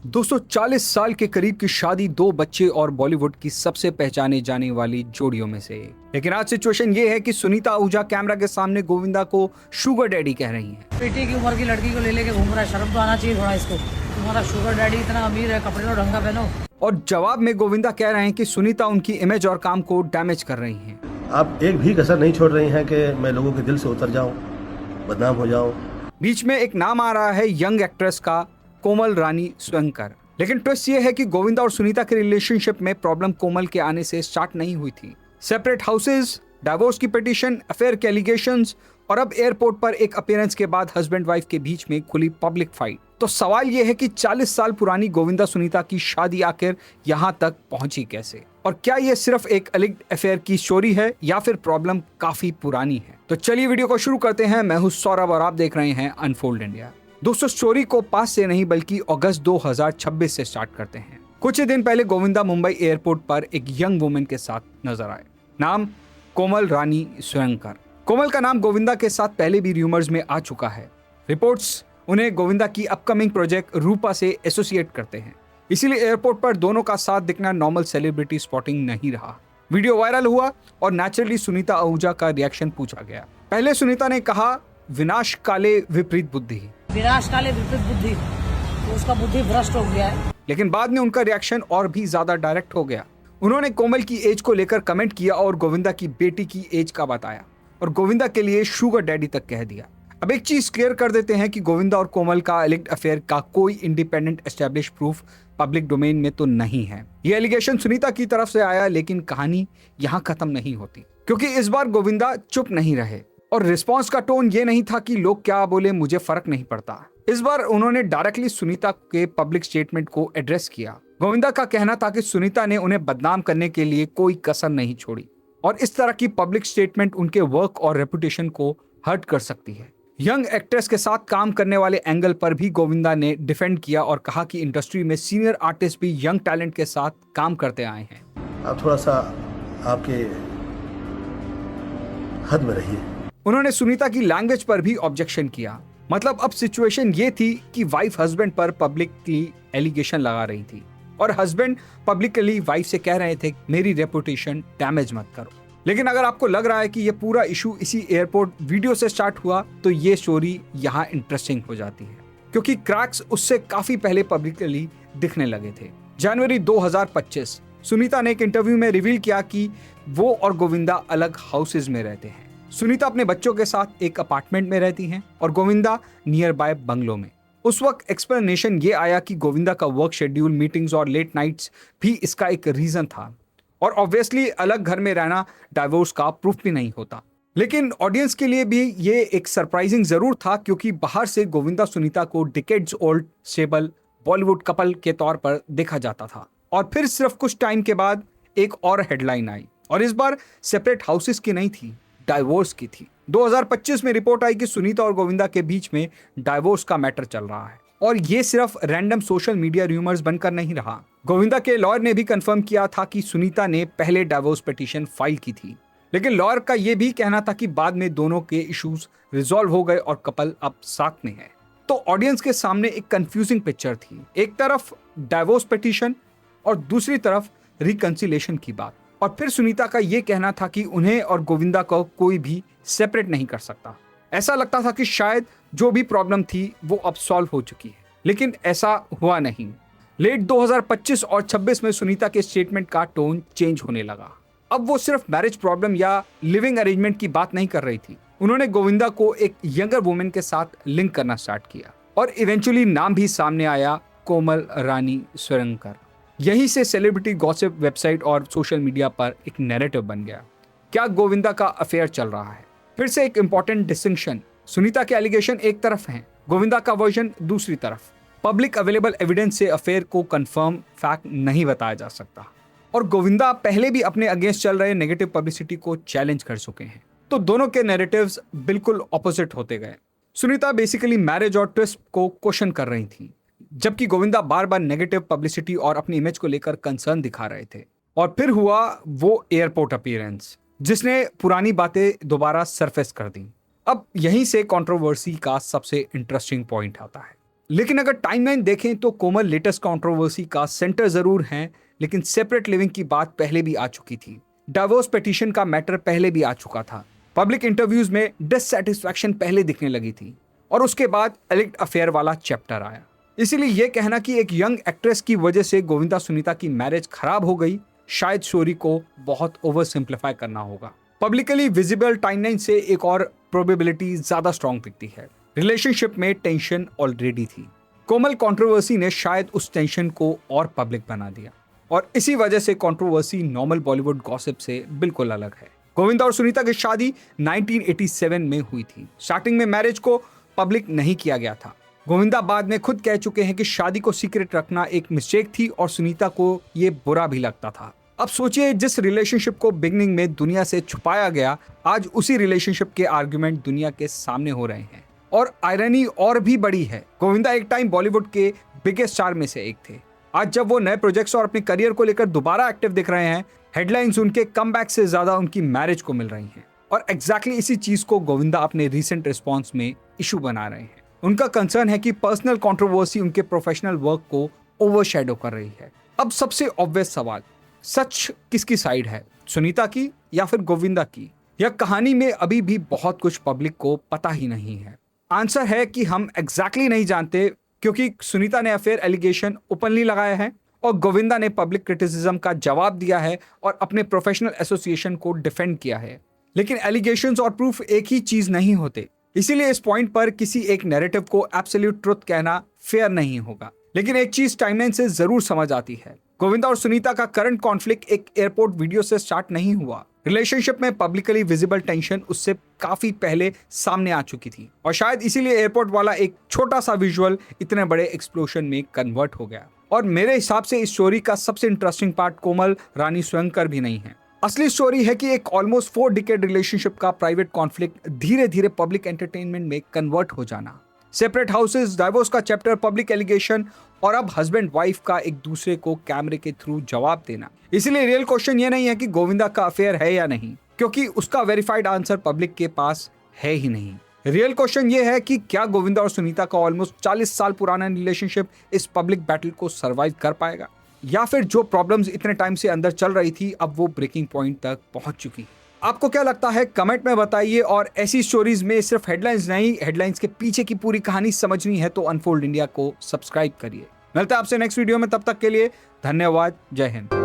240 साल के करीब की शादी, दो बच्चे और बॉलीवुड की सबसे पहचाने जाने वाली जोड़ियों में से एक। लेकिन आज सिचुएशन ये है कि सुनीता आहूजा कैमरा के सामने गोविंदा को शुगर डैडी कह रही हैं। बेटी की उम्र की लड़की को ले लेके घूम रहा है, शर्म तो आना चाहिए थोड़ा इसको। तुम्हारा शुगर डैडी इतना अमीर है, कपड़े तो ढंग का पहनो। और जवाब में गोविंदा कह रहे हैं कि सुनीता उनकी इमेज और काम को डैमेज कर रही हैं। आप एक भी कसर नहीं छोड़ रही हैं कि मैं लोगों के दिल से उतर जाऊं, बदनाम हो जाऊं। बीच में एक नाम आ रहा है यंग एक्ट्रेस का, कोमल रानी स्वयंकर। लेकिन ट्विस्ट ये है कि गोविंदा और सुनीता के रिलेशनशिप में प्रॉब्लम कोमल के आने से स्टार्ट नहीं हुई थी। सेपरेट हाउसेज, डाइवोर्स की पिटीशन, अफेयर के एलिगेशंस और अब एयरपोर्ट पर एक अपीयरेंस के बाद हस्बैंड वाइफ के बीच में खुली पब्लिक फाइट। तो सवाल यह है कि 40 साल पुरानी गोविंदा सुनीता की शादी आखिर यहां तक पहुंची कैसे, और क्या यह सिर्फ एक अलिग्ड अफेयर की स्टोरी है या फिर प्रॉब्लम काफी पुरानी है। तो चलिए वीडियो को शुरू करते हैं। मैं हूं सौरभ और आप देख रहे हैं अनफोल्ड इंडिया। दोस्तों, स्टोरी को पास से नहीं बल्कि अगस्त 2026 से स्टार्ट करते हैं। कुछ ही दिन पहले गोविंदा मुंबई एयरपोर्ट पर एक यंग वुमेन के साथ नजर आए। नाम कोमल रानी स्वयंकर। कोमल का नाम गोविंदा के साथ पहले भी रूमर्स में आ चुका है। रिपोर्ट्स उन्हें गोविंदा की अपकमिंग प्रोजेक्ट रूपा से एसोसिएट करते हैं, इसीलिए एयरपोर्ट पर दोनों का साथ दिखना नॉर्मल सेलिब्रिटी स्पॉटिंग नहीं रहा। वीडियो वायरल हुआ और नेचुरली सुनीता आहूजा का रिएक्शन पूछा गया। पहले सुनीता ने कहा, विनाश काले विपरीत बुद्धि। विनाश काले विपरीत बुद्धि, तो उसका बुद्धि भ्रष्ट हो गया है। लेकिन बाद में उनका रिएक्शन और भी ज्यादा डायरेक्ट हो गया। उन्होंने कोमल की एज को लेकर कमेंट किया और गोविंदा की बेटी की एज का बताया और गोविंदा के लिए शुगर डैडी तक कह दिया। अब एक चीज क्लियर कर देते हैं कि गोविंदा और कोमल का एलिग्ड अफेयर का कोई independent establish proof public domain में तो नहीं है। ये एलिगेशन सुनीता की तरफ से आया, लेकिन कहानी यहाँ खत्म नहीं होती, क्योंकि इस बार गोविंदा चुप नहीं रहे और रिस्पॉन्स का टोन ये नहीं था कि लोग क्या बोले मुझे फर्क नहीं पड़ता। इस बार उन्होंने डायरेक्टली सुनीता के पब्लिक स्टेटमेंट को एड्रेस किया। गोविंदा का कहना था कि सुनीता ने उन्हें बदनाम करने के लिए कोई कसर नहीं छोड़ी और इस तरह की पब्लिक स्टेटमेंट उनके वर्क और रेपुटेशन को हर्ट कर सकती है। यंग एक्ट्रेस के साथ काम करने वाले एंगल पर भी गोविंदा ने डिफेंड किया और कहा कि इंडस्ट्री में सीनियर आर्टिस्ट भी यंग टैलेंट के साथ काम करते आए हैं। आप थोड़ा सा आपके हद में रहिए। उन्होंने सुनीता की लैंग्वेज पर भी ऑब्जेक्शन किया। मतलब अब सिचुएशन ये थी कि वाइफ हस्बैंड पर पब्लिकली एलिगेशन लगा रही थी और हस्बैंड पब्लिकली वाइफ से कह रहे थे मेरी रेपुटेशन डैमेज मत करो। लेकिन अगर आपको लग रहा है कि ये पूरा इशू इसी एयरपोर्ट वीडियो से स्टार्ट हुआ, तो ये स्टोरी यहाँ इंटरेस्टिंग हो जाती है, क्योंकि क्रैक्स उससे काफी पहले पब्लिकली दिखने लगे थे। जनवरी 2025 सुनीता ने एक इंटरव्यू में रिवील किया कि वो और गोविंदा अलग हाउसेज में रहते हैं। सुनीता अपने बच्चों के साथ एक अपार्टमेंट में रहती हैं और गोविंदा नियर बाय बंगलो में। उस वक्त एक्सप्लेनेशन ये आया कि गोविंदा का वर्क शेड्यूल, मीटिंग्स और लेट नाइट्स भी इसका एक रीजन था और ऑब्वियसली अलग घर में रहना डाइवोर्स का प्रूफ भी नहीं होता। लेकिन ऑडियंस के लिए भी ये एक सरप्राइजिंग जरूर था, क्योंकि बाहर से गोविंदा सुनीता को decades old stable Bollywood couple के तौर पर देखा जाता था। और फिर सिर्फ कुछ टाइम के बाद एक और हेडलाइन आई और इस बार सेपरेट हाउसेस की नहीं थी, डाइवोर्स की थी। 2025 में रिपोर्ट आई कि सुनीता और गोविंदा के बीच में डाइवोर्स का मैटर चल रहा है और ये सिर्फ रैंडम सोशल मीडिया रूमर्स बनकर नहीं रहा। गोविंदा के लॉयर ने भी कंफर्म किया था कि सुनीता ने पहले डाइवोर्स पिटीशन फाइल की थी, लेकिन लॉयर का ये भी कहना था कि बाद में दोनों के इश्यूज रिजॉल्व हो गए और कपल अब साथ में है। तो ऑडियंस के सामने एक कंफ्यूजिंग पिक्चर थी, एक तरफ डाइवोर्स पिटीशन और दूसरी तरफ रिकंसिलिएशन की बात। और फिर सुनीता का ये कहना था कि उन्हें और गोविंदा को कोई भी सेपरेट नहीं कर सकता। ऐसा लगता था कि शायद जो भी प्रॉब्लम थी वो अब सॉल्व हो चुकी है, लेकिन ऐसा हुआ नहीं। लेट 2025 और 26 में सुनीता के स्टेटमेंट का टोन चेंज होने लगा। अब वो सिर्फ मैरिज प्रॉब्लम या लिविंग अरेंजमेंट की बात नहीं कर रही थी। उन्होंने गोविंदा को एक यंगर वुमेन के साथ लिंक करना स्टार्ट किया और इवेंचुअली नाम भी सामने आया, कोमल रानी स्वयंकर। यहीं से सेलिब्रिटी गॉसिप वेबसाइट और सोशल मीडिया पर एक नैरेटिव बन गया। क्या गोविंदा का अफेयर चल रहा है? फिर से एक इंपॉर्टेंट डिस्टिंक्शन, सुनीता के एलिगेशन एक तरफ हैं, गोविंदा का वर्जन दूसरी तरफ। पब्लिक अवेलेबल एविडेंस से अफेयर को कंफर्म फैक्ट नहीं बताया जा सकता और गोविंदा पहले भी अपने अगेंस्ट चल रहे नेगेटिव पब्लिसिटी को चैलेंज कर चुके हैं। तो दोनों के नैरेटिव्स बिल्कुल ऑपोजिट होते गए। सुनीता बेसिकली मैरिज और ट्विस्ट को क्वेश्चन कर रही थी, जबकि गोविंदा बार बार नेगेटिव पब्लिसिटी और अपनी इमेज को लेकर कंसर्न दिखा रहे थे। और फिर हुआ वो एयरपोर्ट अपीयरेंस, जिसने पुरानी बातें दोबारा सरफेस कर दी। अब यहीं से कंट्रोवर्सी का सबसे इंटरेस्टिंग पॉइंट आता है। लेकिन अगर टाइमलाइन देखें तो कोमल लेटेस्ट कंट्रोवर्सी का सेंटर जरूर हैं, लेकिन सेपरेट लिविंग की बात पहले भी आ चुकी थी। डिवोर्स पिटीशन का मैटर पहले भी आ चुका था। पब्लिक इंटरव्यूज में डिससैटिस्फैक्शन पहले दिखने लगी थी और उसके बाद एलिट अफेयर वाला चैप्टर आया। इसीलिए यह कहना कि एक यंग एक्ट्रेस की वजह से गोविंदा सुनीता की मैरिज खराब हो गई, शायद स्टोरी को बहुत ओवर सिंप्लीफाई करना होगा। पब्लिकली विजिबल टाइमलाइन से एक और प्रोबेबिलिटी ज्यादा स्ट्रॉन्ग दिखती है। रिलेशनशिप में टेंशन ऑलरेडी थी। कोमल कंट्रोवर्सी ने शायद उस टेंशन को और पब्लिक बना दिया और इसी वजह से कंट्रोवर्सी नॉर्मल बॉलीवुड गॉसिप से बिल्कुल अलग है। गोविंदा और सुनीता की शादी 1987 में हुई थी। स्टार्टिंग में मैरिज को पब्लिक नहीं किया गया था। गोविंदा बाद में खुद कह चुके हैं कि शादी को सीक्रेट रखना एक मिस्टेक थी और सुनीता को ये बुरा भी लगता था। अब सोचिए, जिस रिलेशनशिप को बिगनिंग में दुनिया से छुपाया गया, आज उसी रिलेशनशिप के आर्गुमेंट दुनिया के सामने हो रहे हैं। और आयरनी और भी बड़ी है, गोविंदा एक टाइम बॉलीवुड के बिगेस्ट स्टार में से एक थे। आज जब वो नए प्रोजेक्ट्स और अपने करियर को लेकर दोबारा एक्टिव दिख रहे हैं, हेडलाइंस उनके कमबैक से ज्यादा उनकी मैरिज को मिल रही हैं। और एग्जैक्टली इसी चीज को गोविंदा अपने रिसेंट रिस्पॉन्स में इशू बना रहे हैं। उनका कंसर्न है कि पर्सनल कंट्रोवर्सी उनके प्रोफेशनल वर्क को ओवरशैडो कर रही है। अब सबसे ऑब्वियस सवाल, सच किसकी साइड है, सुनीता की या फिर गोविंदा की? यह कहानी में अभी भी बहुत कुछ पब्लिक को पता ही नहीं है। आंसर है कि हम एग्जैक्टली नहीं जानते, क्योंकि सुनीता ने अफेयर एलिगेशन ओपनली लगाया है और गोविंदा ने पब्लिक क्रिटिसिज्म का जवाब दिया है और अपने प्रोफेशनल एसोसिएशन को डिफेंड किया है। लेकिन एलिगेशंस और प्रूफ एक ही चीज नहीं होते, इसीलिए इस पॉइंट पर किसी एक नैरेटिव को एब्सोल्यूट ट्रुथ कहना फेयर नहीं होगा। लेकिन एक चीज टाइमलाइन से जरूर समझ आती है, गोविंदा और सुनीता का करंट कॉन्फ्लिक्ट एक एयरपोर्ट वीडियो से स्टार्ट नहीं हुआ। रिलेशनशिप में पब्लिकली विजिबल टेंशन उससे काफी पहले सामने आ चुकी थी और शायद इसीलिए एयरपोर्ट वाला एक छोटा सा विजुअल इतने बड़े एक्सप्लोशन में कन्वर्ट हो गया। और मेरे हिसाब से इस स्टोरी का सबसे इंटरेस्टिंग पार्ट कोमल रानी स्वयंकर भी नहीं है। असली स्टोरी है कि एक ऑलमोस्ट 4 डिकेड रिलेशनशिप का प्राइवेट कॉन्फ्लिक्ट धीरे धीरे पब्लिक एंटरटेनमेंट में कन्वर्ट हो जाना। सेपरेट हाउसेस, डिवोर्स का चैप्टर, पब्लिक एलिगेशन और अब हस्बैंड वाइफ का एक दूसरे को कैमरे के थ्रू जवाब देना। इसलिए रियल क्वेश्चन ये नहीं है कि गोविंदा का अफेयर है या नहीं, क्योंकि उसका वेरीफाइड आंसर पब्लिक के पास है ही नहीं। रियल क्वेश्चन ये है कि क्या गोविंदा और सुनीता का ऑलमोस्ट 40 साल पुराना रिलेशनशिप इस पब्लिक बैटल को सर्वाइव कर पाएगा, या फिर जो प्रॉब्लम्स इतने टाइम से अंदर चल रही थी अब वो ब्रेकिंग पॉइंट तक पहुंच चुकी। आपको क्या लगता है, कमेंट में बताइए। और ऐसी स्टोरीज में सिर्फ हेडलाइंस नहीं, हेडलाइंस के पीछे की पूरी कहानी समझनी है तो अनफोल्ड इंडिया को सब्सक्राइब करिए। मिलते हैं आपसे नेक्स्ट वीडियो में, तब तक के लिए धन्यवाद। जय हिंद।